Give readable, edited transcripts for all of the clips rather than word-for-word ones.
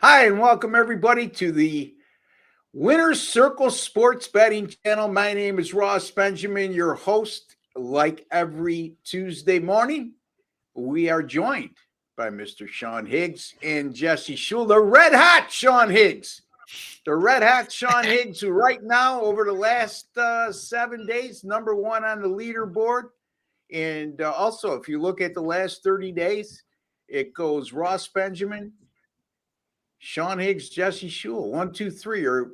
Hi, and welcome everybody to the Winner's Circle Sports Betting Channel. My name is Ross Benjamin, your host. Like every Tuesday morning, we are joined by Mr. Sean Higgs and Jesse Schule, the red hot Sean Higgs. The red hot Sean Higgs, who right now, over the last 7 days, number one on the leaderboard. And also, if you look at the last 30 days, it goes Ross Benjamin, Sean Higgs, Jesse Schule, 1, 2, 3, or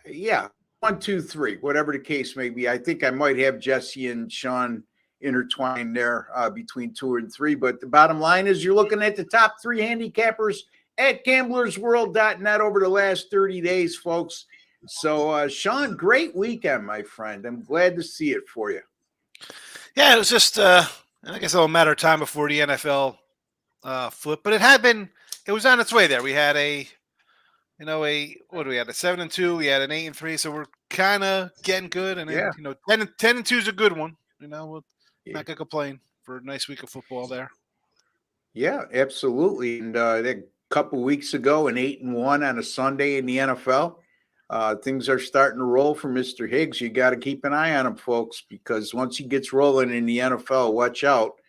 yeah, 1, 2, 3, whatever the case may be. I think I might have Jesse and Sean intertwined there between 2 and 3. But the bottom line is you're looking at the top 3 handicappers at gamblersWORLD.net over the last 30 days, folks. So, Sean, great weekend, my friend. I'm glad to see it for you. Yeah, it was just, I guess, a matter of time before the NFL flip, but it was on its way there. We had a 7-2, we had an 8-3, so we're kind of getting good. And then, 10-2 is a good one. We're not gonna complain for a nice week of football there. Yeah, absolutely. And a couple weeks ago, an 8-1 on a Sunday in the NFL. Things are starting to roll for Mr. Higgs. You got to keep an eye on him, folks, because once he gets rolling in the NFL, watch out.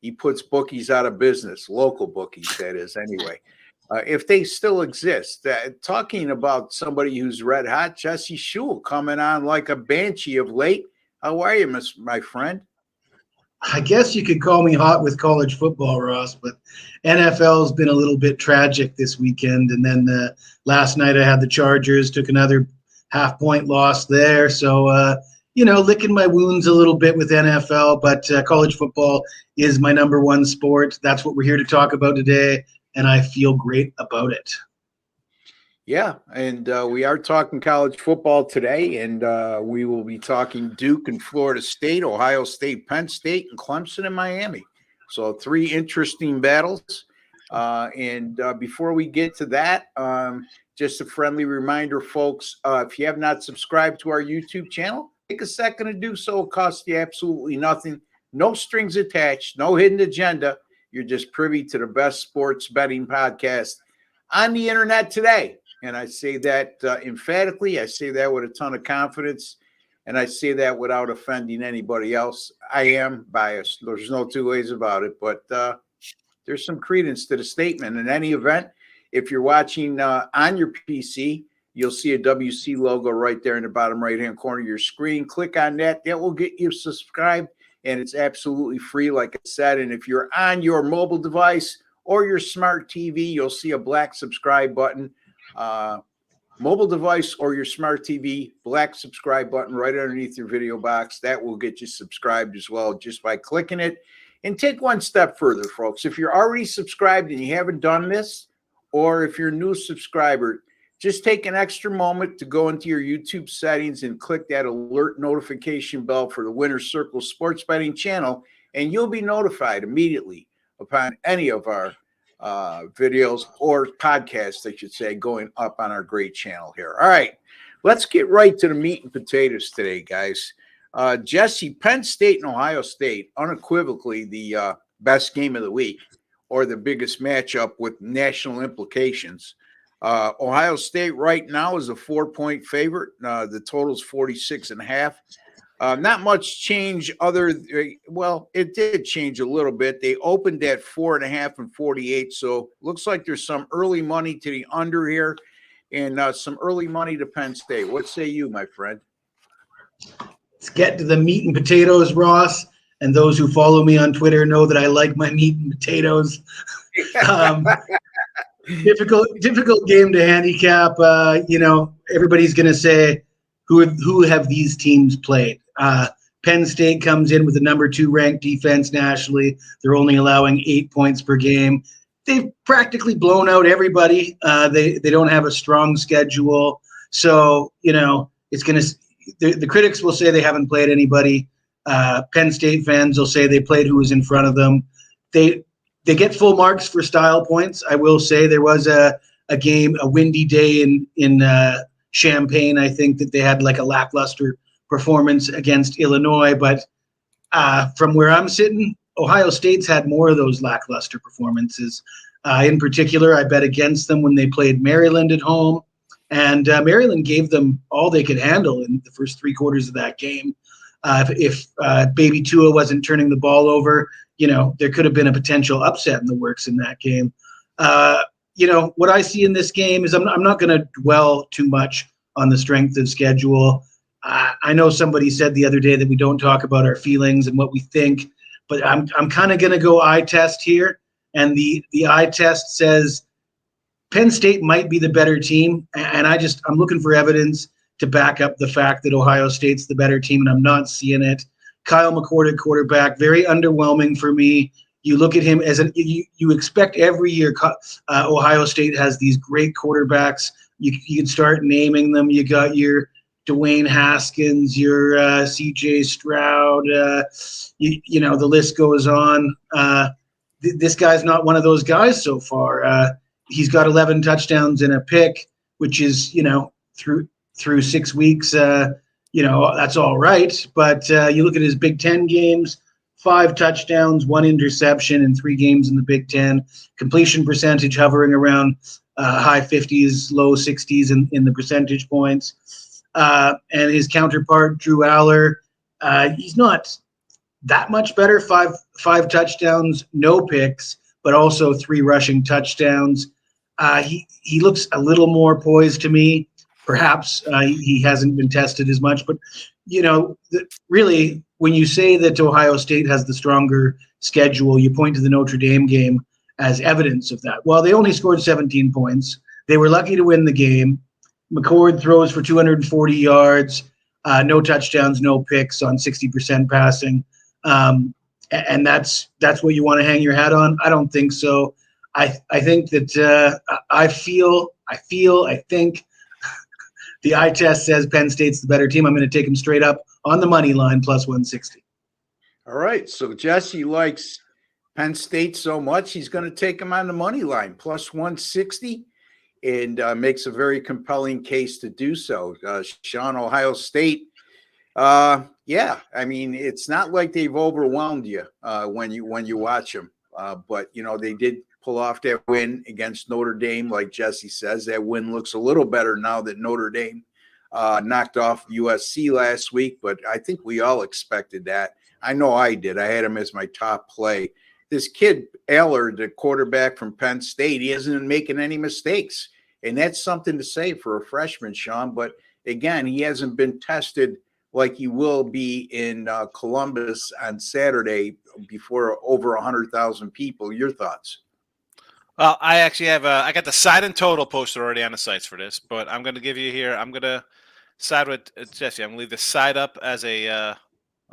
He puts bookies out of business, local bookies, that is, anyway. If they still exist. Talking about somebody who's red hot, Jesse Schule coming on like a banshee of late. How are you, my friend? I guess you could call me hot with college football, Ross, but NFL's been a little bit tragic this weekend. And then last night I had the Chargers, took another half-point loss there. So, licking my wounds a little bit with NFL, but college football is my number one sport. That's what we're here to talk about today, and I feel great about it. Yeah, and we are talking college football today, and we will be talking Duke and Florida State, Ohio State, Penn State, and Clemson and Miami. So 3 interesting battles. And before we get to that, just a friendly reminder, folks, if you have not subscribed to our YouTube channel, take a second to do so. It costs you absolutely nothing. No strings attached, no hidden agenda. You're just privy to the best sports betting podcast on the internet today. And I say that emphatically. I say that with a ton of confidence. And I say that without offending anybody else. I am biased. There's no two ways about it. But there's some credence to the statement. In any event, if you're watching on your PC, you'll see a WC logo right there in the bottom right-hand corner of your screen. Click on that. That will get you subscribed. And it's absolutely free, like I said. And if you're on your mobile device or your smart TV, you'll see a black subscribe button. Mobile device or your smart TV, black subscribe button right underneath your video box. That will get you subscribed as well just by clicking it. And take one step further, folks. If you're already subscribed and you haven't done this, or if you're a new subscriber, just take an extra moment to go into your YouTube settings and click that alert notification bell for the Winner's Circle Sports Betting channel, and you'll be notified immediately upon any of our videos or podcasts, I should say, going up on our great channel here. All right, let's get right to the meat and potatoes today, guys. Jesse, Penn State and Ohio State, unequivocally the best game of the week or the biggest matchup with national implications. Ohio State right now is a 4-point favorite. The total is 46.5. Not much change it did change a little bit. They opened at 4.5 and 48. So looks like there's some early money to the under here and some early money to Penn State. What say you, my friend? Let's get to the meat and potatoes, Ross. And those who follow me on Twitter know that I like my meat and potatoes. Difficult game to handicap. Everybody's going to say, who have these teams played? Penn State comes in with the number 2 ranked defense nationally. They're only allowing 8 points per game. They've practically blown out everybody. They don't have a strong schedule. So, it's going to the critics will say they haven't played anybody. Penn State fans will say they played who was in front of them. They get full marks for style points. I will say there was a windy day in Champaign. I think that they had like a lackluster performance against Illinois, but from where I'm sitting, Ohio State's had more of those lackluster performances. In particular, I bet against them when they played Maryland at home. And Maryland gave them all they could handle in the first 3 quarters of that game. If Baby Tua wasn't turning the ball over, there could have been a potential upset in the works in that game. What I see in this game is I'm not going to dwell too much on the strength of schedule. I know somebody said the other day that we don't talk about our feelings and what we think, but I'm kind of going to go eye test here. And the eye test says Penn State might be the better team. And I'm looking for evidence to back up the fact that Ohio State's the better team, and I'm not seeing it. Kyle McCord at quarterback, very underwhelming for me. You look at him as you expect every year. Ohio State has these great quarterbacks. You can start naming them. You got your Dwayne Haskins, your C.J. Stroud. The list goes on. This guy's not one of those guys so far. He's got 11 touchdowns and a pick, which is through 6 weeks. That's all right. But you look at his Big Ten games. 5 touchdowns, 1 interception in 3 games in the Big Ten. Completion percentage hovering around high 50s, low 60s in the percentage points. And his counterpart, Drew Aller, he's not that much better. 5 touchdowns, no picks, but also 3 rushing touchdowns. He looks a little more poised to me. Perhaps he hasn't been tested as much, but really, when you say that Ohio State has the stronger schedule, you point to the Notre Dame game as evidence of that. Well, they only scored 17 points. They were lucky to win the game. McCord throws for 240 yards, no touchdowns, no picks on 60% passing. And that's what you want to hang your hat on? I don't think so. I think that I think the eye test says Penn State's the better team. I'm going to take them straight up on the money line plus 160. All right. So Jesse likes Penn State so much, he's going to take him on the money line plus 160 and makes a very compelling case to do so. Sean, Ohio State. Yeah, I mean, it's not like they've overwhelmed you when you watch them. But, they did pull off that win against Notre Dame. Like Jesse says, that win looks a little better now that Notre Dame knocked off USC last week. But I think we all expected that. I know I did. I had him as my top play. This kid, Aller, the quarterback from Penn State, he isn't making any mistakes. And that's something to say for a freshman, Sean. But, again, he hasn't been tested like he will be in Columbus on Saturday before over 100,000 people. Your thoughts? Well, I actually have I got the side and total posted already on the sites for this, but I'm going to give you here. I'm going to side with Jesse. I'm going to leave the side up as I'll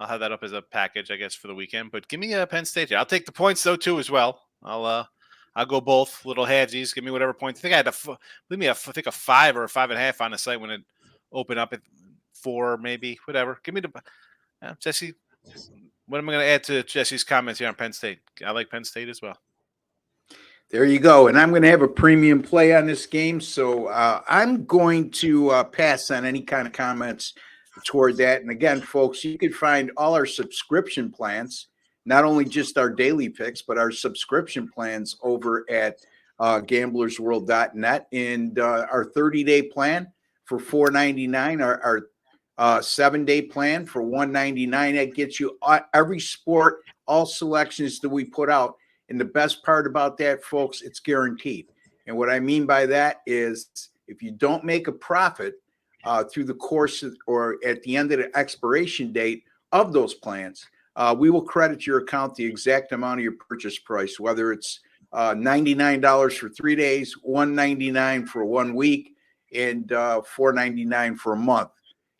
have that up as a package, I guess, for the weekend. But give me Penn State here. I'll take the points though too as well. I'll go both little halvesies. Give me whatever points. I think I had I think a 5 or a 5.5 on the site when it opened up at 4, maybe whatever. Give me the Jesse. What am I going to add to Jesse's comments here on Penn State? I like Penn State as well. There you go. And I'm going to have a premium play on this game. So I'm going to pass on any kind of comments toward that. And again, folks, you can find all our subscription plans, not only just our daily picks, but our subscription plans over at gamblersworld.net. And our 30-day plan for $4.99, our 7-day plan for $1.99. That gets you every sport, all selections that we put out. And the best part about that, folks, it's guaranteed. And what I mean by that is if you don't make a profit through the course or at the end of the expiration date of those plans, we will credit your account the exact amount of your purchase price, whether it's $99 for 3 days, $199 for 1 week, and $4.99 for a month.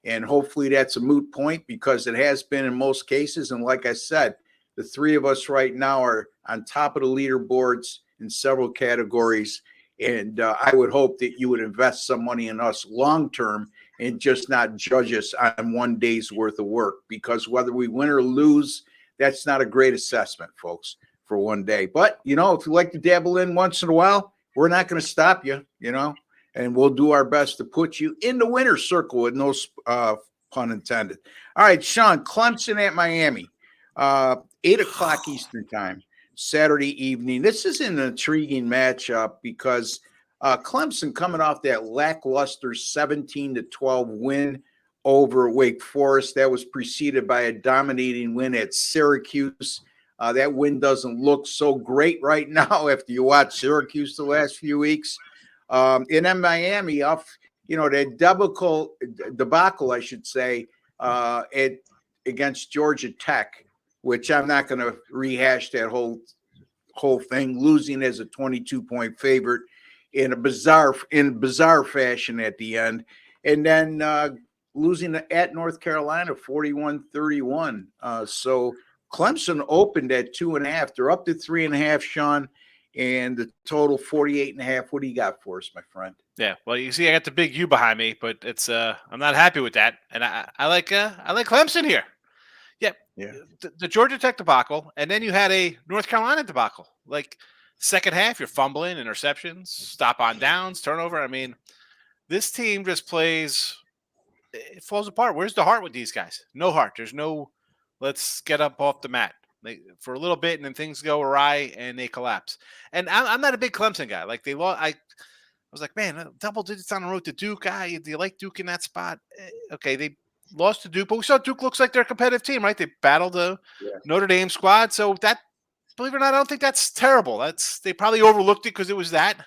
And hopefully that's a moot point because it has been in most cases. And like I said, the 3 of us right now are on top of the leaderboards in several categories. And I would hope that you would invest some money in us long-term and just not judge us on 1 day's worth of work, because whether we win or lose, that's not a great assessment, folks, for 1 day. But, if you like to dabble in once in a while, we're not going to stop you, and we'll do our best to put you in the winner's circle with no pun intended. All right, Sean, Clemson at Miami. 8 o'clock Eastern time. Saturday evening. This is an intriguing matchup because Clemson coming off that lackluster 17-12 win over Wake Forest. That was preceded by a dominating win at Syracuse. That win doesn't look so great right now after you watch Syracuse the last few weeks. And then Miami off, that debacle, I should say, against Georgia Tech, which I'm not going to rehash that whole thing, losing as a 22-point favorite in bizarre fashion at the end, and then losing at North Carolina 41-31. So Clemson opened at 2.5. They're up to 3.5, Sean, and the total 48.5. What do you got for us, my friend? Yeah, well, you see, I got the big U behind me, but it's I'm not happy with that, and I like Clemson here. Yeah. The Georgia Tech debacle, and then you had a North Carolina debacle. Like second half, you're fumbling, interceptions, stop on downs, turnover. I mean, this team just plays. It falls apart. Where's the heart with these guys? No heart. There's no. Let's get up off the mat for a little bit, and then things go awry and they collapse. And I'm not a big Clemson guy. Like they lost. I was like, man, double digits on the road to Duke. Do you like Duke in that spot? Okay, they lost to Duke, but we saw Duke looks like they're a competitive team, right? They battled the Notre Dame squad. So that, believe it or not, I don't think that's terrible. They probably overlooked it because it was that.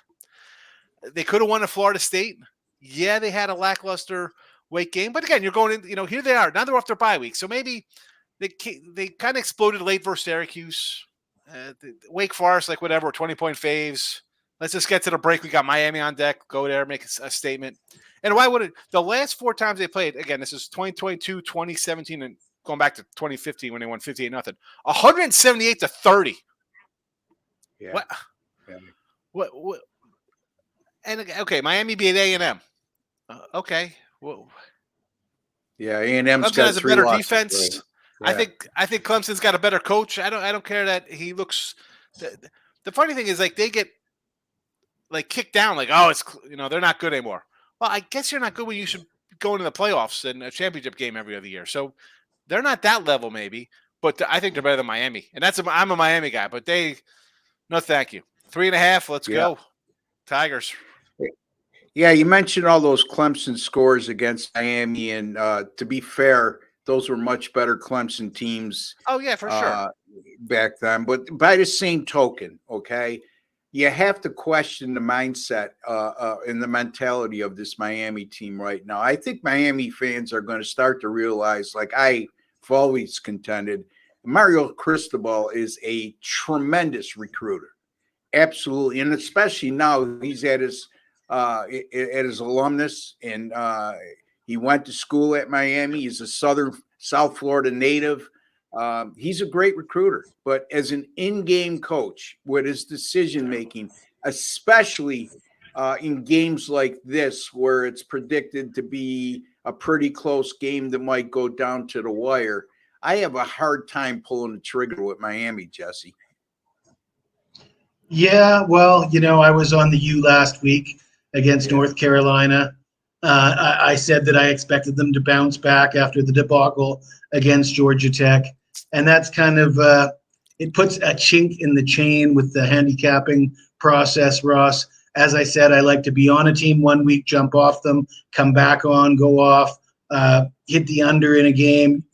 They could have won at Florida State. Yeah, they had a lackluster Wake game. But again, you're going in, here they are. Now they're off their bye week. So maybe they kind of exploded late versus Syracuse. Wake Forest, like whatever, 20-point faves. Let's just get to the break. We got Miami on deck. Go there, make a statement. And why would it? The last 4 times they played, again, this is 2022, 2017, and going back to 2015 when they won 58-0. 178-30. Yeah. What? Yeah. What? And okay, Miami beat A&M. Okay. Whoa. Yeah, A&M's Clemson got has a better losses, defense. right? Yeah. I think Clemson's got a better coach. I don't care that he looks. The funny thing is, like, they get like kicked down, like, oh, it's they're not good anymore. Well, I guess you're not good when you should go into the playoffs and a championship game every other year. So they're not that level, maybe, but I think they're better than Miami. And I'm a Miami guy, but no, thank you. 3.5. Let's go, Tigers. Yeah, you mentioned all those Clemson scores against Miami, and to be fair, those were much better Clemson teams. Oh yeah, for sure. Back then, but by the same token, okay, you have to question the mindset and the mentality of this Miami team right now. I think Miami fans are going to start to realize, like I've always contended, Mario Cristobal is a tremendous recruiter, absolutely, and especially now he's at his alumnus, and he went to school at Miami. He's a South Florida native. He's a great recruiter, but as an in-game coach with his decision-making, especially in games like this where it's predicted to be a pretty close game that might go down to the wire, I have a hard time pulling the trigger with Miami, Jesse. Yeah, well, I was on the U last week against North Carolina. I said that I expected them to bounce back after the debacle against Georgia Tech. And that's kind of it puts a chink in the chain with the handicapping process, Ross. As I said, I like to be on a team 1 week, jump off them, come back on, go off, hit the under in a game,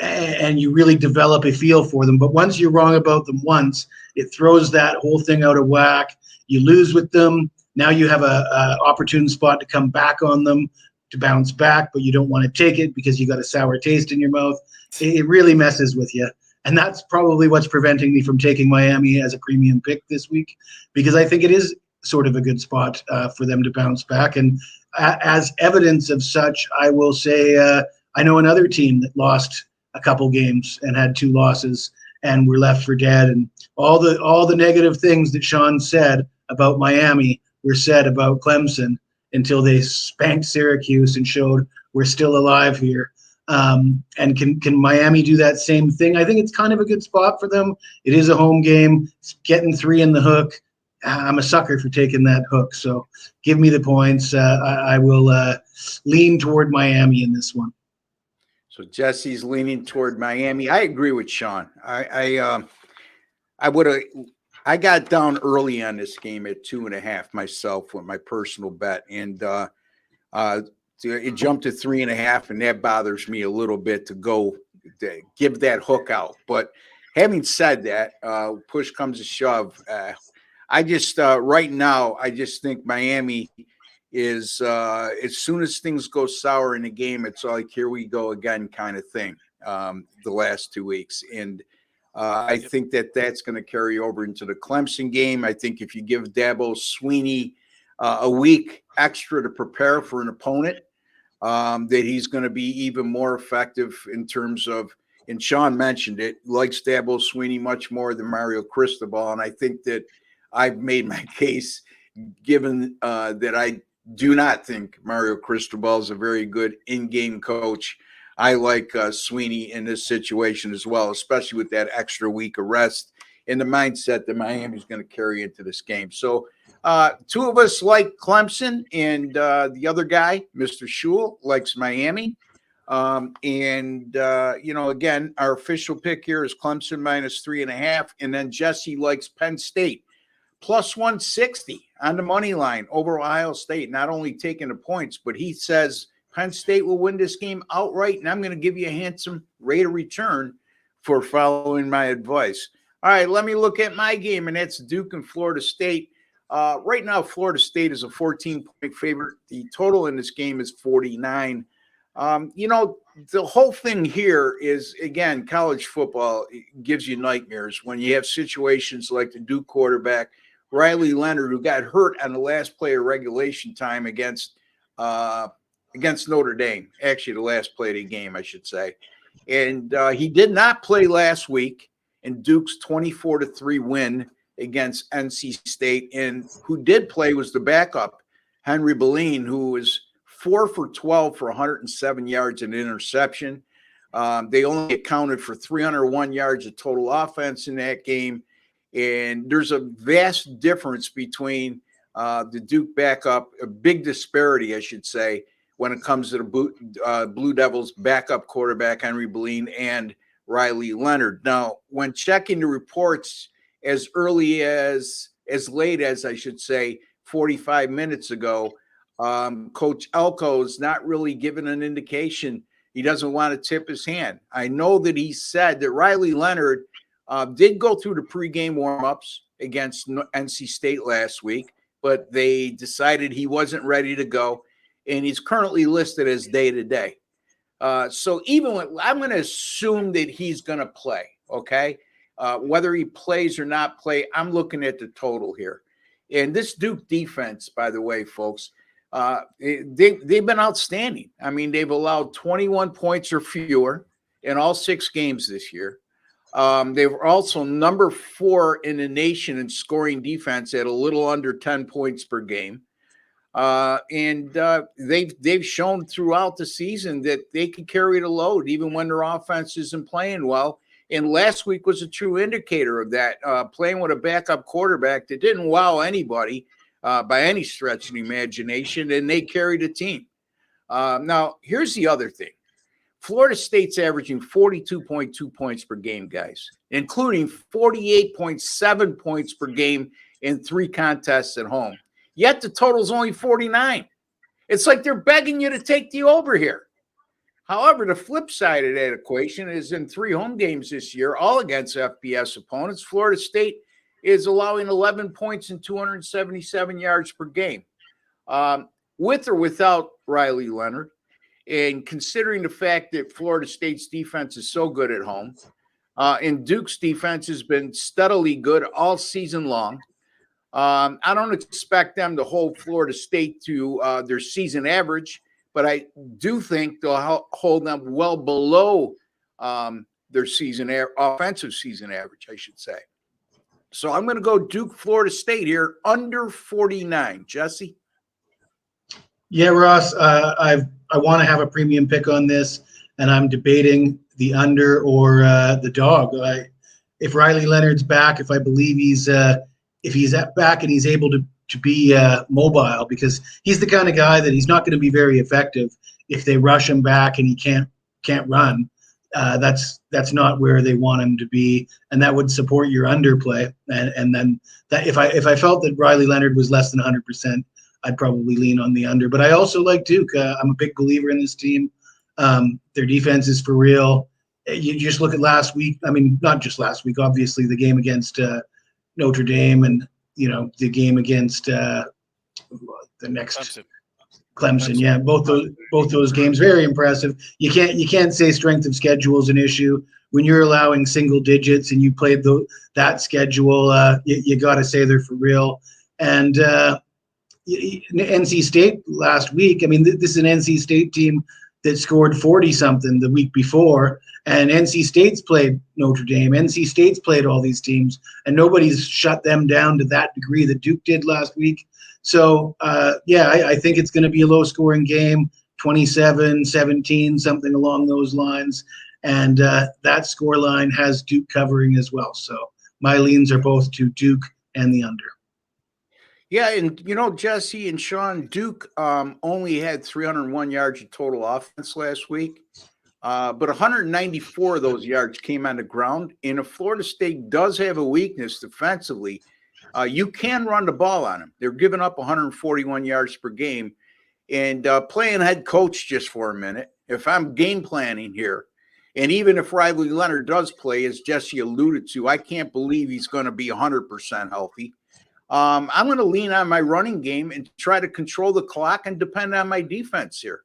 and you really develop a feel for them. But once you're wrong about them once, it throws that whole thing out of whack. You lose with them. Now you have a opportune spot to come back on them, to bounce back, but you don't want to take it because you got a sour taste in your mouth. It really messes with you. And that's probably what's preventing me from taking Miami as a premium pick this week, because I think it is sort of a good spot for them to bounce back. And as evidence of such, I will say I know another team that lost a couple games and had 2 losses and were left for dead. And all the negative things that Sean said about Miami were said about Clemson until they spanked Syracuse and showed we're still alive here. And can Miami do that same thing? I think it's kind of a good spot for them. It is a home game. It's getting 3 in the hook. I'm a sucker for taking that hook. So give me the points. I will lean toward Miami in this one. So Jesse's leaning toward Miami. I agree with Sean. I I got down early on this game at 2.5 myself with my personal bet, and it jumped to 3.5, and that bothers me a little bit to give that hook out. But having said that, push comes to shove. I just right now, I just think Miami is as soon as things go sour in the game, it's like here we go again kind of thing. The last 2 weeks, and I think that's going to carry over into the Clemson game. I think if you give Dabo Swinney a week extra to prepare for an opponent, that he's going to be even more effective in terms of, and Sean mentioned it, likes Dabo Swinney much more than Mario Cristobal. And I think that I've made my case, given that I do not think Mario Cristobal is a very good in-game coach. I like Swinney in this situation as well, especially with that extra week of rest and the mindset that Miami is going to carry into this game. So two of us like Clemson, and the other guy, Mr. Schule, likes Miami. Again, our official pick here is Clemson -3.5. And then Jesse likes Penn State +160 on the money line over Ohio State, not only taking the points, but he says Penn State will win this game outright, and I'm going to give you a handsome rate of return for following my advice. All right, let me look at my game, and that's Duke and Florida State. Right now, Florida State is a 14-point favorite. The total in this game is 49. The whole thing here is, again, college football gives you nightmares when you have situations like the Duke quarterback, Riley Leonard, who got hurt on the last play of regulation time against Notre Dame, actually the last play of the game, I should say. And he did not play last week in Duke's 24-3 win against NC State. And who did play was the backup, Henry Beline, who was 4 for 12 for 107 yards and interception. They only accounted for 301 yards of total offense in that game. And there's a vast difference between the Duke backup, a big disparity, I should say, when it comes to the Blue Devils backup quarterback, Henry Beline, and Riley Leonard. Now, when checking the reports as late as I should say, 45 minutes ago, Coach Elko is not really giving an indication. He doesn't want to tip his hand. I know that he said that Riley Leonard did go through the pregame warmups against NC State last week, but they decided he wasn't ready to go, and he's currently listed as day-to-day. So even when I'm going to assume that he's going to play, okay? Whether he plays or not play, I'm looking at the total here. And this Duke defense, by the way, folks, they've been outstanding. I mean, they've allowed 21 points or fewer in all 6 games this year. They were also number 4 in the nation in scoring defense at a little under 10 points per game. They've shown throughout the season that they can carry the load even when their offense isn't playing well. And last week was a true indicator of that, playing with a backup quarterback that didn't wow anybody by any stretch of the imagination, and they carried a team. Now, here's the other thing. Florida State's averaging 42.2 points per game, guys, including 48.7 points per game in 3 contests at home. Yet the total's only 49. It's like they're begging you to take the over here. However, the flip side of that equation is in 3 home games this year, all against FBS opponents, Florida State is allowing 11 points and 277 yards per game. With or without Riley Leonard, and considering the fact that Florida State's defense is so good at home, and Duke's defense has been steadily good all season long, I don't expect them to hold Florida State to their season average, but I do think they'll hold them well below their offensive season average, I should say. So I'm going to go Duke, Florida State here, under 49. Jesse? Yeah, Ross, I want to have a premium pick on this, and I'm debating the under or the dog. If Riley Leonard's back, if I believe he's back and he's able to be mobile, because he's the kind of guy that he's not going to be very effective if they rush him back and he can't run. that's not where they want him to be, and that would support your underplay. And then that if I felt that Riley Leonard was less than 100%, I'd probably lean on the under. But I also like Duke. I'm a big believer in this team. Their defense is for real. You just look at last week. I mean, not just last week. Obviously, the game against Notre Dame, and the game against the next Clemson. Yeah, both those games very impressive. You can't say strength of schedule is an issue when you're allowing single digits and you played that schedule. You got to say they're for real. And NC State last week. I mean, this is an NC State team that scored 40-something the week before, and NC State's played Notre Dame. NC State's played all these teams, and nobody's shut them down to that degree that Duke did last week. So, I think it's going to be a low-scoring game, 27-17, something along those lines, and that score line has Duke covering as well. So my leans are both to Duke and the under. Yeah, and Jesse and Sean, Duke only had 301 yards of total offense last week, but 194 of those yards came on the ground. And if Florida State does have a weakness defensively, you can run the ball on them. They're giving up 141 yards per game. And playing head coach just for a minute, if I'm game planning here, and even if Riley Leonard does play, as Jesse alluded to, I can't believe he's going to be 100% healthy. I'm going to lean on my running game and try to control the clock and depend on my defense here.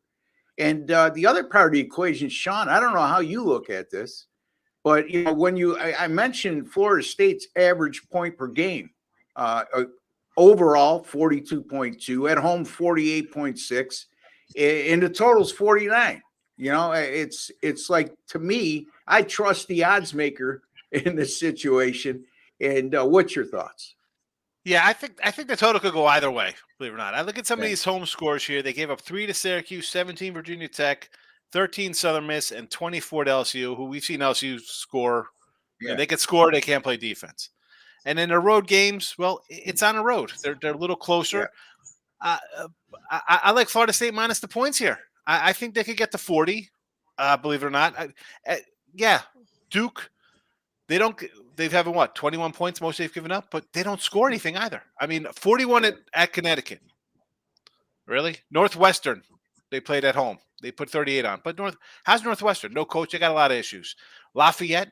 And the other part of the equation, Sean, I don't know how you look at this, but when I mentioned Florida State's average point per game, overall 42.2, at home 48.6, and the total's 49. It's like, to me, I trust the odds maker in this situation. And what's your thoughts? Yeah, I think the total could go either way, believe it or not. I look at some of these home scores here. They gave up 3 to Syracuse, 17 Virginia Tech, 13 Southern Miss, and 24 to LSU, who we've seen LSU score. Yeah. They can score, they can't play defense. And in their road games, well, it's on the road. They're a little closer. Yeah. I like Florida State minus the points here. I think they could get to 40, believe it or not. Duke, they've having 21 points most they've given up, but they don't score anything either. I mean, 41 at Connecticut. Really? Northwestern, they played at home. They put 38 on. But how's Northwestern? No coach. They got a lot of issues. Lafayette,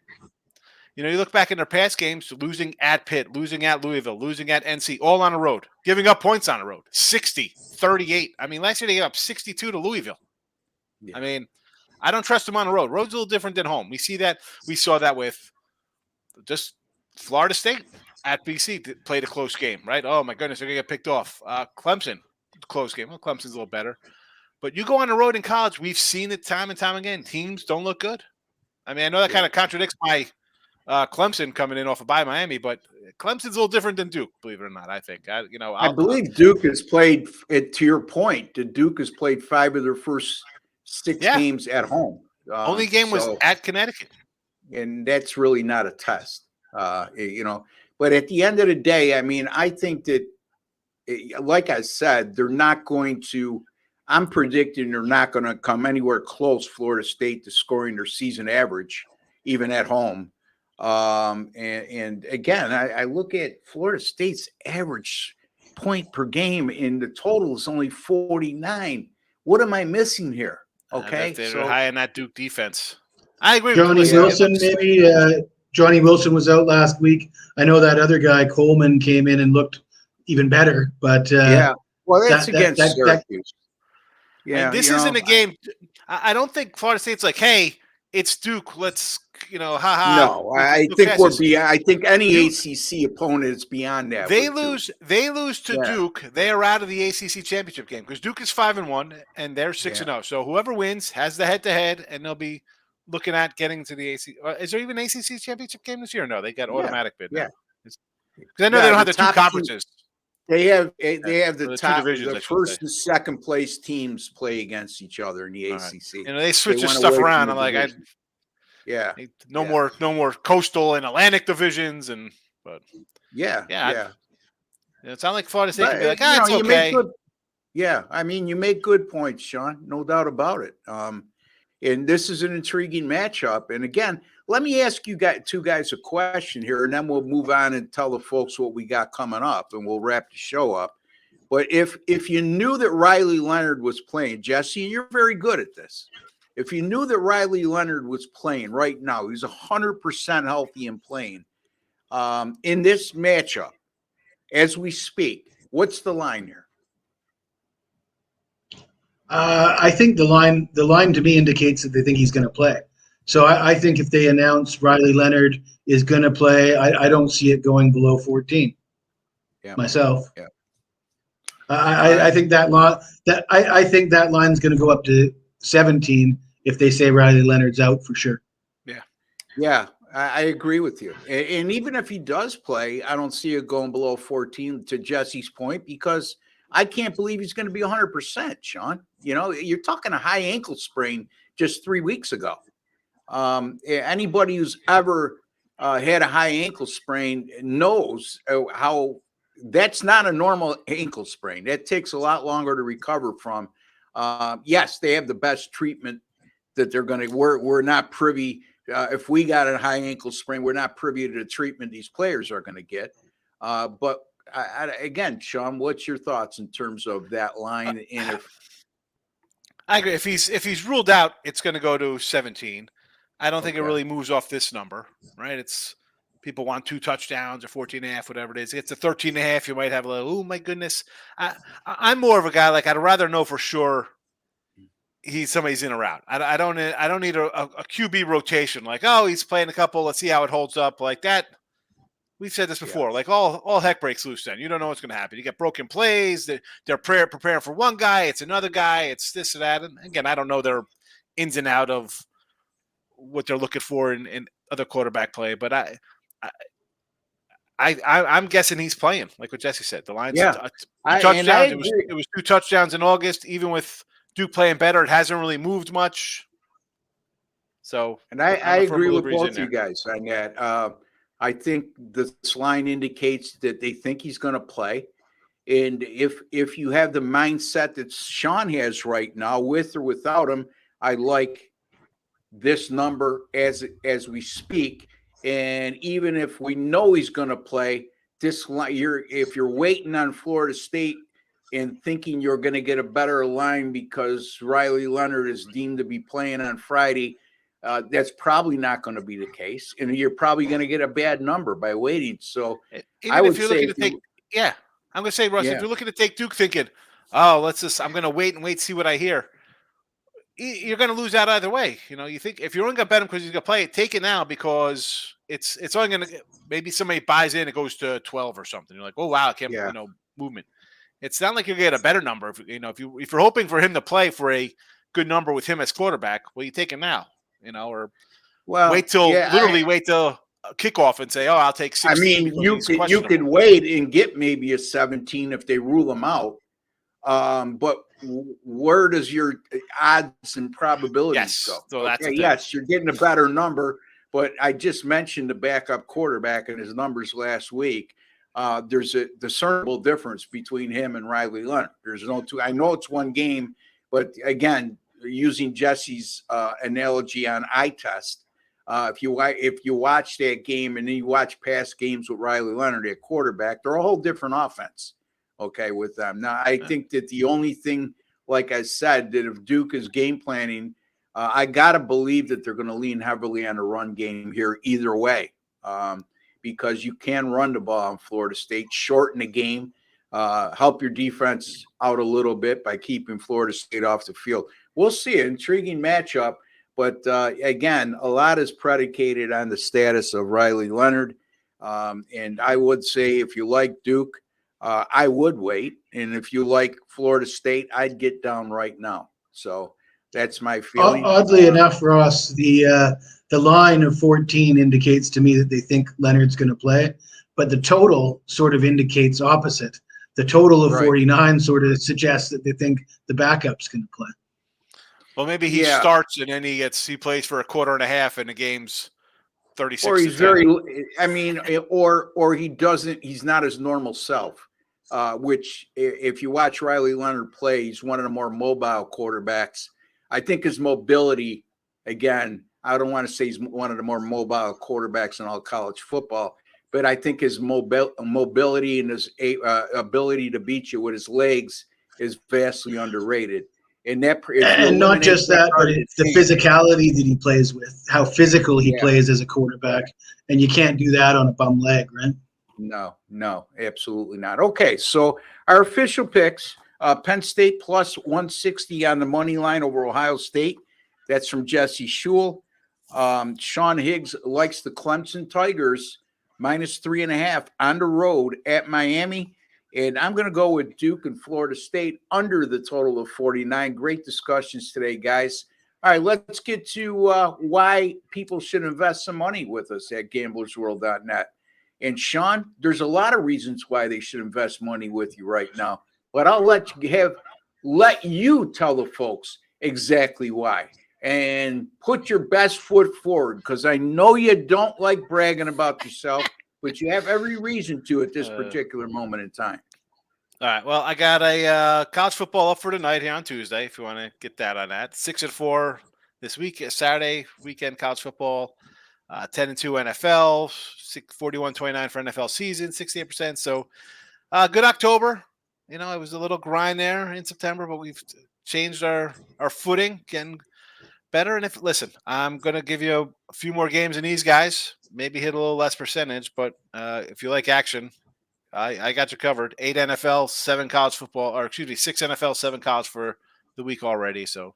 you look back in their past games, losing at Pitt, losing at Louisville, losing at NC, all on the road, giving up points on the road, 60, 38. I mean, last year they gave up 62 to Louisville. Yeah. I mean, I don't trust them on the road. Road's a little different than home. We saw that with just Florida State at BC played a close game, right? Oh, my goodness, they're going to get picked off. Clemson, close game. Well, Clemson's a little better. But you go on the road in college, we've seen it time and time again. Teams don't look good. I mean, I know that kind of contradicts my Clemson coming in off of by Miami, but Clemson's a little different than Duke, believe it or not, I think. I believe Duke has played, to your point, Duke has played 5 of their first 6 games at home. Only game was at Connecticut. And that's really not a test, But at the end of the day, I mean, I think that, like I said, they're not going to – I'm predicting they're not going to come anywhere close, Florida State, to scoring their season average, even at home. And again, I look at Florida State's average point per game, and the total is only 49. What am I missing here? Okay, they're high in that Duke defense. I agree. Johnny Wilson, maybe. Johnny Wilson was out last week. I know that other guy, Coleman, came in and looked even better. But well, that's against Syracuse. Yeah, and this isn't a game. I don't think Florida State's like, hey, it's Duke. Let's, haha. No, I think any ACC opponent is beyond that. They lose to Duke. They are out of the ACC championship game because Duke is 5-1 and they're 6-0. So whoever wins has the head-to-head, and they'll be looking at getting to the ACC. Is there even an ACC championship game this year? No, they got automatic bid. Yeah, because I know they don't have the 2 conferences. They have the top divisions, the first and second place teams play against each other in the ACC. They switch their stuff around. I'm like, no more coastal and Atlantic divisions, but it's not like Florida State can be like, it's okay. I mean, you make good points, Sean. No doubt about it. And this is an intriguing matchup. And again, let me ask you two guys a question here, and then we'll move on and tell the folks what we got coming up, and we'll wrap the show up. But if you knew that Riley Leonard was playing, Jesse, and you're very good at this, if you knew that Riley Leonard was playing right now, he's 100% healthy and playing in this matchup as we speak, what's the line here? I think the line to me indicates that they think he's going to play. So I think if they announce Riley Leonard is going to play, I don't see it going below 14. Yeah. Myself. Yeah. I think that I think that line's going to go up to 17 if they say Riley Leonard's out for sure. Yeah. Yeah. I agree with you. And even if he does play, I don't see it going below 14 to Jesse's point, because I can't believe he's going to be 100%, Sean. You know, you're talking a high ankle sprain just 3 weeks ago. Anybody who's ever had a high ankle sprain knows how that's not a normal ankle sprain. That takes a lot longer to recover from. Yes, they have the best treatment that they're going to. We're not privy. If we got a high ankle sprain, we're not privy to the treatment these players are going to get. But again, Sean, what's your thoughts in terms of that line? And if I agree, if he's ruled out, it's going to go to 17. I don't think it really moves off this number, right? It's people want 2 touchdowns or 14.5, whatever it is. It's a 13.5. You might have a little, oh my goodness. I'm more of a guy like I'd rather know for sure somebody's in or out. I don't need a QB rotation like, oh, he's playing a couple. Let's see how it holds up like that. We've said this before. Yeah. Like all heck breaks loose. Then you don't know what's going to happen. You get broken plays. They're preparing for one guy. It's another guy. It's this and that. And again, I don't know their ins and out of what they're looking for in other quarterback play, but I'm guessing he's playing. Like what Jesse said, the line's touchdowns. It was 2 touchdowns in August. Even with Duke playing better, it hasn't really moved much. So, and I agree with both you guys on that. I think this line indicates that they think he's going to play. And if you have the mindset that Sean has right now, with or without him, I like this number as we speak. And even if we know he's going to play, this line, if you're waiting on Florida State and thinking you're going to get a better line because Riley Leonard is deemed to be playing on Friday, that's probably not going to be the case, and you're probably going to get a bad number by waiting. So even I would say, I'm going to say, Russ, if you're looking to take Duke, thinking, oh, I'm going to wait, see what I hear. You're going to lose out either way. You know, you think if you're only going to bet him because he's going to play it, take it now because it's only going to maybe somebody buys in, it goes to 12 or something. You're like, oh wow, I can't movement. It's not like you get a better number if you're hoping for him to play for a good number with him as quarterback. Well, you take it now. Or wait till kickoff and say, "Oh, I'll take 16." I mean, you could wait and get maybe a 17 if they rule them out. But where does your odds and probabilities go? So that's yes, you're getting a better number. But I just mentioned the backup quarterback and his numbers last week. There's a discernible difference between him and Riley Leonard. There's no two. I know it's one game, but again, using Jesse's analogy on eye test, if you watch that game and then you watch past games with Riley Leonard at quarterback, they're a whole different offense. Okay, with them now, I think that the only thing, like I said, that if Duke is game planning, I gotta believe that they're going to lean heavily on the run game here either way, because you can run the ball in Florida State, shorten the game, help your defense out a little bit by keeping Florida State off the field. We'll see. An intriguing matchup. But, again, a lot is predicated on the status of Riley Leonard. And I would say if you like Duke, I would wait. And if you like Florida State, I'd get down right now. So that's my feeling. Oddly enough, Ross, the line of 14 indicates to me that they think Leonard's going to play. But the total sort of indicates opposite. The total of 49 sort of suggests that they think the backup's going to play. Well, maybe he starts and then he plays for a quarter and a half and the game's 36. Or he's or he doesn't. He's not his normal self. Which, if you watch Riley Leonard play, he's one of the more mobile quarterbacks. I think his mobility again, I don't want to say he's one of the more mobile quarterbacks in all college football, but I think his mobility and his ability to beat you with his legs is vastly underrated. And not just that, but it's the physicality that he plays with, how physical he plays as a quarterback. And you can't do that on a bum leg, right? No, absolutely not. Okay, so our official picks, Penn State plus 160 on the money line over Ohio State. That's from Jesse Schule. Sean Higgs likes the Clemson Tigers minus 3.5 on the road at Miami. And I'm going to go with Duke and Florida State under the total of 49. Great discussions today, guys. All right, let's get to why people should invest some money with us at gamblersworld.net. And Sean, there's a lot of reasons why they should invest money with you right now, but I'll let you tell the folks exactly why. And put your best foot forward, because I know you don't like bragging about yourself, but you have every reason to at this particular moment in time. All right. Well, I got a college football up for tonight here on Tuesday, if you want to get that on that. 6-4 this week, Saturday weekend college football. 10-2 NFL, 41-29 for NFL season, 68%. So good October. You know, it was a little grind there in September, but we've changed our footing, getting better. And listen, I'm going to give you a few more games in these guys, maybe hit a little less percentage, but if you like action, I got you covered. 8 NFL, 7 college football, or excuse me, 6 NFL, 7 college for the week already. So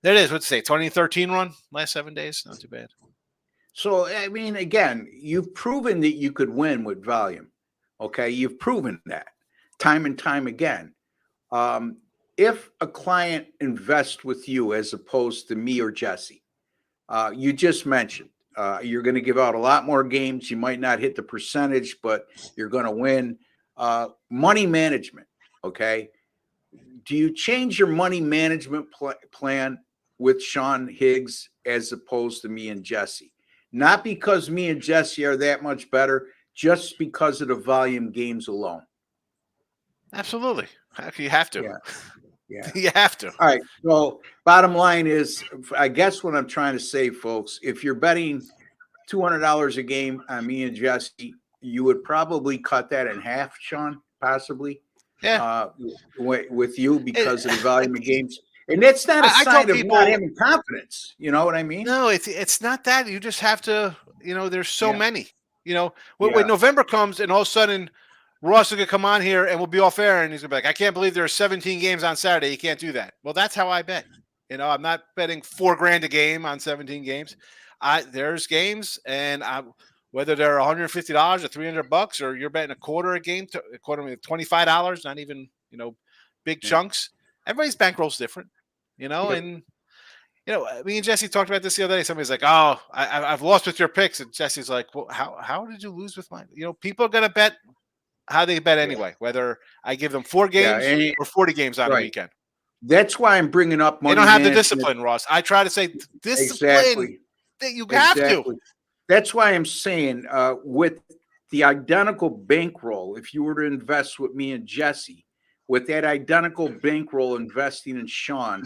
there it is. What's it say? 2013 run last 7 days. Not too bad. So, I mean, again, you've proven that you could win with volume. Okay. You've proven that time and time again. If a client invests with you as opposed to me or Jesse, you just mentioned you're going to give out a lot more games. You might not hit the percentage, but you're going to win. Money management. Okay. Do you change your money management plan with Sean Higgs as opposed to me and Jesse? Not because me and Jesse are that much better, just because of the volume games alone. Absolutely. You have to. Yeah. You have to. All right. So bottom line is, I guess what I'm trying to say, folks, if you're betting $200 a game on me and Jesse, you would probably cut that in half, Sean, possibly. Yeah. With you because of the volume of games. And that's not a sign of not having confidence. You know what I mean? No, it's not that. You just have to, there's so many. When November comes and all of a sudden Ross is going to come on here and we'll be off air and he's going to be like, I can't believe there are 17 games on Saturday. You can't do that. Well, that's how I bet. I'm not betting $4,000 a game on 17 games. There's games, and whether they're $150 or $300 or you're betting a quarter a game, a quarter $25, not even, big chunks. Everybody's bankroll's different, and me and Jesse talked about this the other day. Somebody's like, "Oh, I've lost with your picks," and Jesse's like, "Well, how did you lose with mine?" People are gonna bet how they bet anyway, whether I give them 4 games or 40 games on a weekend. That's why I'm bringing up money. They don't have the discipline, Ross. I try to say discipline that you have to. That's why I'm saying with the identical bankroll, if you were to invest with me and Jesse, with that identical bankroll investing in Sean,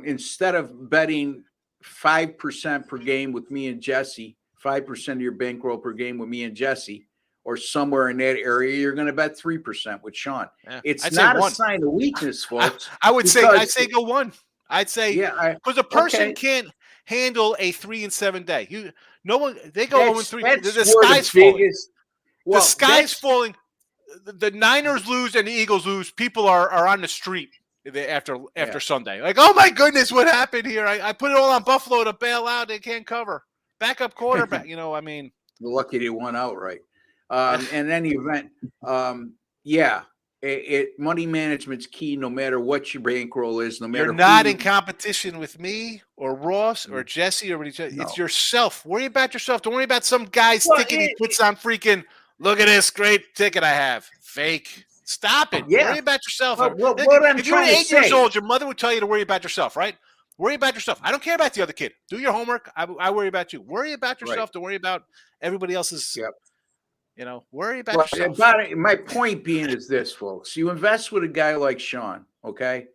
instead of betting 5% per game with me and Jesse, 5% of your bankroll per game with me and Jesse, or somewhere in that area, you're going to bet 3% with Sean. Yeah. It's not a sign of weakness, folks. I'd say go 1. I'd say because a person can't handle a 3-7 day. They go 0-3. The sky's falling. The sky's falling. The Niners lose and the Eagles lose. People are on the street after Sunday. Like, oh my goodness, what happened here? I put it all on Buffalo to bail out. They can't cover. Backup quarterback. They're lucky they won outright. In any event, money management's key no matter what your bankroll is. No matter you're not in competition with me or Ross or Jesse or each other. No. It's yourself. Worry about yourself. Don't worry about some guy's ticket he puts on freaking. Look at this great ticket I have. Fake. Stop it. Yeah. Worry about yourself. If you were 8 years old, your mother would tell you to worry about yourself, right? Worry about yourself. I don't care about the other kid. Do your homework. I worry about you. Worry about yourself. Right. Don't worry about everybody else's. Yep. Worry about yourself. My point being is this, folks. You invest with a guy like Sean, okay?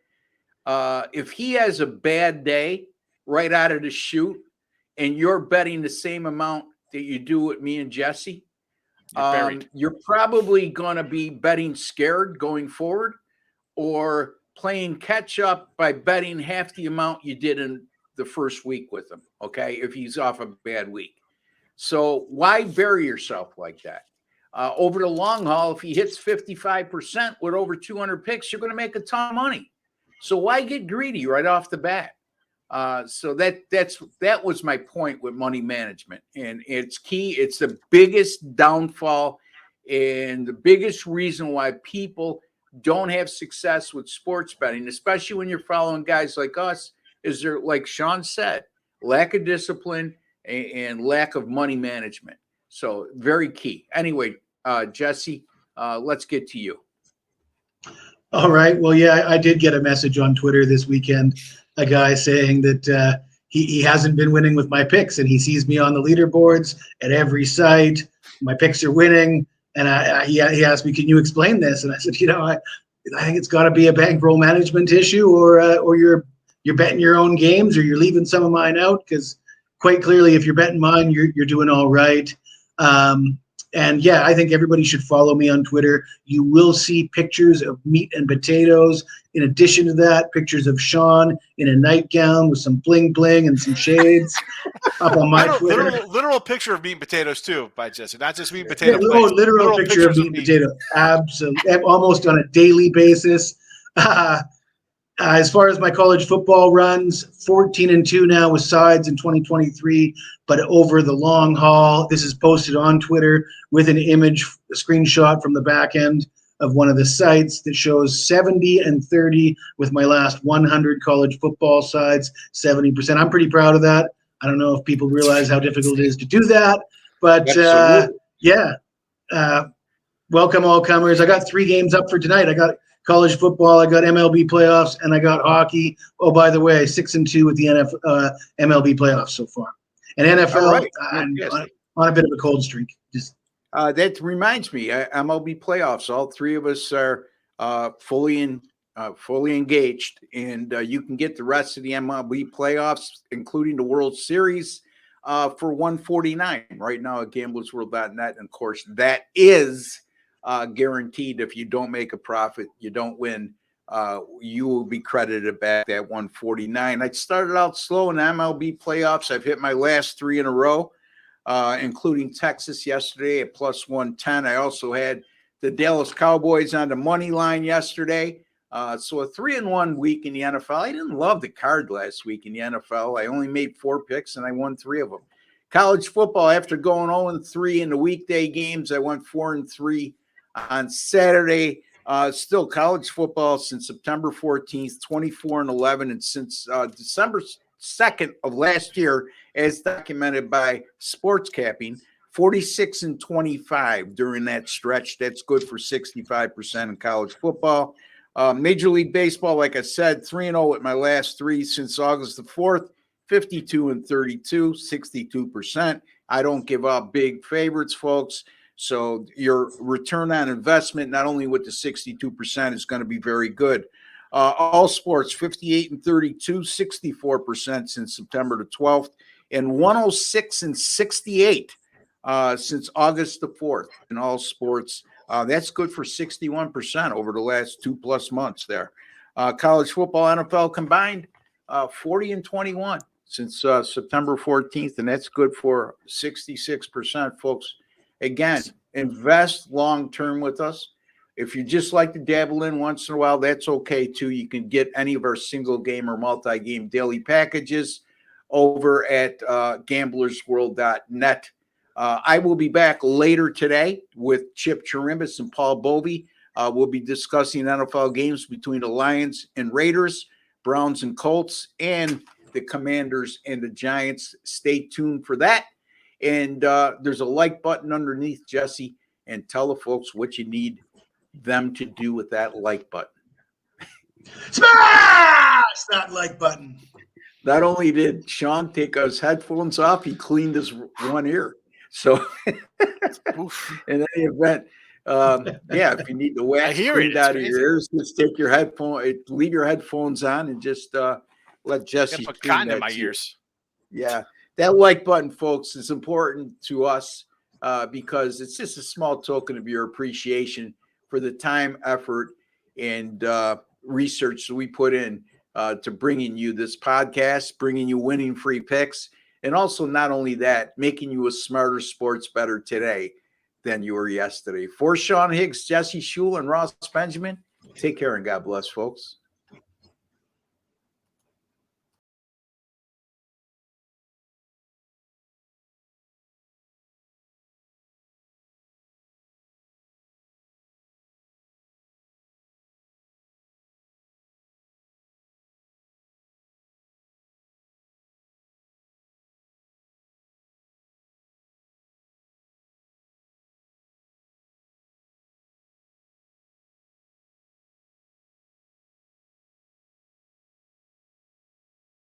If he has a bad day, right out of the chute, and you're betting the same amount that you do with me and Jesse, you're probably going to be betting scared going forward, or playing catch up by betting half the amount you did in the first week with him. Okay. If he's off a bad week. So why bury yourself like that? Over the long haul, if he hits 55% with over 200 picks, you're going to make a ton of money. So why get greedy right off the bat? So that was my point with money management, and it's key. It's the biggest downfall and the biggest reason why people don't have success with sports betting, especially when you're following guys like us. Is there, like Sean said, lack of discipline and lack of money management. So very key. Anyway, Jesse, let's get to you. All right. Well, yeah, I did get a message on Twitter this weekend, a guy saying that he hasn't been winning with my picks, and he sees me on the leaderboards at every site. My picks are winning. And he asked me, can you explain this? And I said, I think it's got to be a bankroll management issue, or you're betting your own games, or you're leaving some of mine out, because quite clearly, if you're betting mine, you're doing all right. And yeah, I think everybody should follow me on Twitter. You will see pictures of meat and potatoes. In addition to that, pictures of Sean in a nightgown with some bling bling and some shades up on my Twitter. Literal picture of meat and potatoes too, by Jesse, not just meat and potato. Yeah, literal picture of meat and potato. Absolutely, almost on a daily basis. As far as my college football runs, 14-2 now with sides in 2023, but over the long haul, this is posted on Twitter with an image, a screenshot from the back end of one of the sites that shows 70-30 with my last 100 college football sides, 70%. I'm pretty proud of that. I don't know if people realize how difficult it is to do that, but welcome all comers. I got 3 games up for tonight. I got college football, I got MLB playoffs, and I got hockey. Oh, by the way, 6-2 with the MLB playoffs so far. And NFL, right. I'm on a bit of a cold streak. That reminds me, MLB playoffs. All 3 of us are fully engaged, and you can get the rest of the MLB playoffs, including the World Series, for $149 right now at gamblersworld.net. And of course, that is guaranteed. If you don't make a profit, you don't win. You will be credited back that $149. I started out slow in the MLB playoffs. I've hit my last 3 in a row, including Texas yesterday at plus 110. I also had the Dallas Cowboys on the money line yesterday. So a 3-1 week in the NFL. I didn't love the card last week in the NFL. I only made 4 picks and I won 3 of them. College football, after going 0-3 in the weekday games, I went 4-3 on Saturday. Still college football since September 14th, 24-11, and since December 2nd of last year, as documented by Sports Capping, 46-25 during that stretch. That's good for 65% in college football. Major League Baseball, like I said, 3-0 with my last 3 since August the 4th, 52-32, 62%. I don't give up big favorites, folks. So your return on investment, not only with the 62%, is going to be very good. All sports, 58-32, 64% since September the 12th, and 106-68 since August the 4th in all sports. That's good for 61% over the last 2+ months there. College football, NFL combined, 40-21 since September 14th, and that's good for 66%, folks. Again, invest long-term with us. If you just like to dabble in once in a while, that's okay too. You can get any of our single game or multi-game daily packages over at gamblersworld.net. I will be back later today with Chip Chirimbus and Paul Bovey. We'll be discussing NFL games between the Lions and Raiders, Browns and Colts, and the Commanders and the Giants. Stay tuned for that. And there's a like button underneath, Jesse, and tell the folks what you need them to do with that like button. Smash that like button. Not only did Sean take his headphones off, he cleaned his one ear. So in any event, if you need the wax cleaned out of your ears, just take your leave your headphones on and just let I Jesse gotta put scream cotton in that my to you. ears. Yeah, that like button, folks, is important to us because it's just a small token of your appreciation for the time, effort, and research that we put in to bringing you this podcast, bringing you winning free picks, and also not only that, making you a smarter sports better today than you were yesterday. For Sean Higgs, Jesse Schule, and Ross Benjamin, take care and God bless, folks.